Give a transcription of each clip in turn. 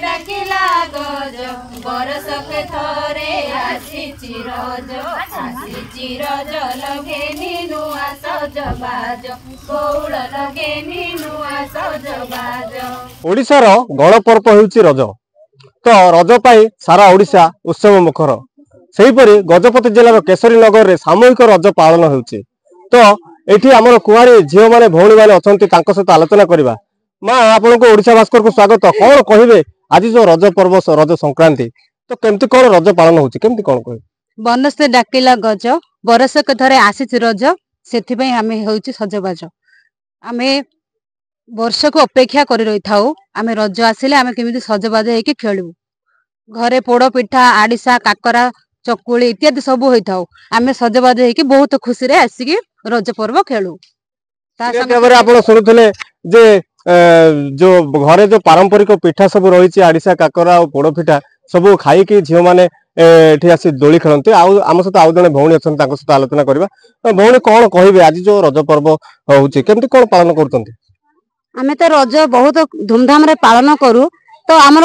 डाकिला गज बरसक थरे आसीची रज लगेनी नुआ सजबाज गौड़ लगेनी नुआ सजबाज। ओडिशार गणपर्व हेउची रज। तो रज पाई सारा ओडिशा उत्सव मुखर। सेहीपरि गजपति जिलार केशरी नगर रे सामूहिक रज पालन होउची। तो एठी हमर कुआरी झियो माने भौणी माने अछंती तांको सहित आलोचना करिबा। मां आपनको ओडिशा भास्कर को स्वागत। कोन कहिबे आज जो रज पर्व रज संक्रांति तो केमती कोन रज पालन होउची केमती कोन कहि बनस्ते डाकिला गज बरसक थरे आसीची रज सेथि पई आमे होउची सजबाज। आमे वर्ष को अपेक्षा करि रही थाउ आमे रज आसिले आमे केमिति सजबाज हेकि खेलु। घरे पोड़ पिठा आड़िसा काकरा चकुली इत्यादि सब होई थाउ आमे सजबाज हेकि बहुत खुशी रे आसिकी रज पर्व खेलु। ता संगे आपण सुनुथले जे जो घरे जो पारंपरिक पिठा सब रही आड़िसा काकरा और पोड़ पिठा सब खाई कि झील मैंने एठी आसी दोली खेलते आम सहित आउ जने भौणी अच्छा सहित आलोचना करवा। भौणी कौन कहे आज जो रज पर्व होउची केमती कौन पालन करते? आमे तो रज बहुत धूमधाम रे पालन करू। तो आमर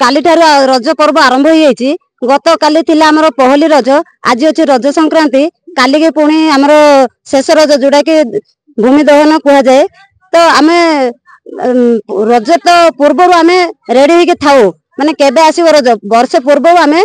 काली ठारू रज पर्व आरंभ हो जाइए। गत काली थिला आमर पहली रज आज अच्छे रज संक्रांति काली के पुणी आमर शेष रज जोड़ा कि भूमि दहन कह जाए। तो आमे रज तो पूर्व आमे रेडी होके थाऊ माने केबे आसीबो रज वर्ष पूर्व आमे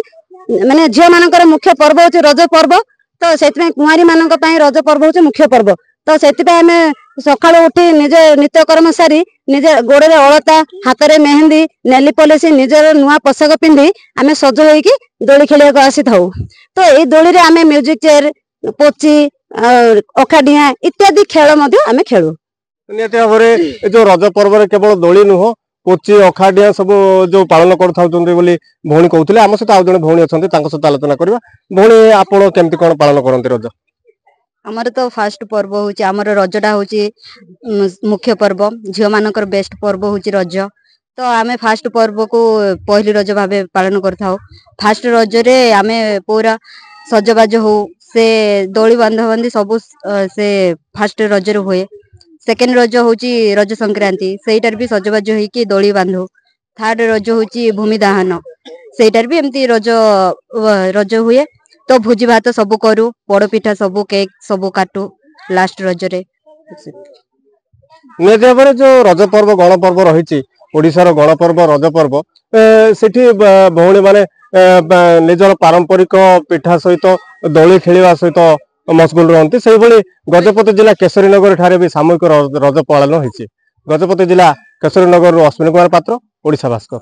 माने झियो मानकर मुख्य पर्व होची रज पर्व। तो सेति कुआरी मानक पई रज पर्व होची मुख्य पर्व। तो सेति आमे सकाळु उठी निजे नित्यकर्म सारी निजे गोड़े अलता हाथ में मेहंदी नेली पॉलिश निजर नुआ पोशाक पिंधि आमे सज होइकी दोली खेलिया आसी थाऊ। तो ए दोली रे आमे म्यूजिक चेयर पोची अखाडिया इत्यादि खेल मध्य आमे खेलु। नियति भाव जो रज पर्व रे केवल दोली नुह पोची अखाडिया सब जो पालन करथाउचंदी बोली भौणी कहउतले। आम सहित आउ जने भौणी अछंती तांको सहित आलोचना करबा। भौणी आपण केमती कोन पालन करंती रज? आमर तो फास्ट पर्व होची आमर रजटा होची मुख्य पर्व झियो मानकर बेस्ट पर्व होची रज। तो आमे फास्ट पर्व को पहली रज भाबे पालन करथाउ। फास्ट रज रे आमे पूरा सजबाज हो से दोली बांधबंदी सब से फास्ट रज रे होए। सेकेंड रज होची रज संक्रांति सेटार भी सजबाज होइकी दोली बांधो। थर्ड रज होची भूमि दाहन सेटार भी एमती रज हुए। तो भोजी भात सब करू पोड़ पिठा सब केक सब काटू लास्ट रज रे। जो रज पर्व गण पर्व रही ओडिशार गण पर्व रज पर्व सेठी भौणी माने निजर पारंपरिक पिठा सहित दोली खेलिबा सहित मशगुल रहती। से भली गजपति जिला केशरी नगर ठारे भी सामूहिक रज पालन होइछि। गजपति जिला केशरी नगर अश्विनी कुमार पात्र ओडिशा भास्कर।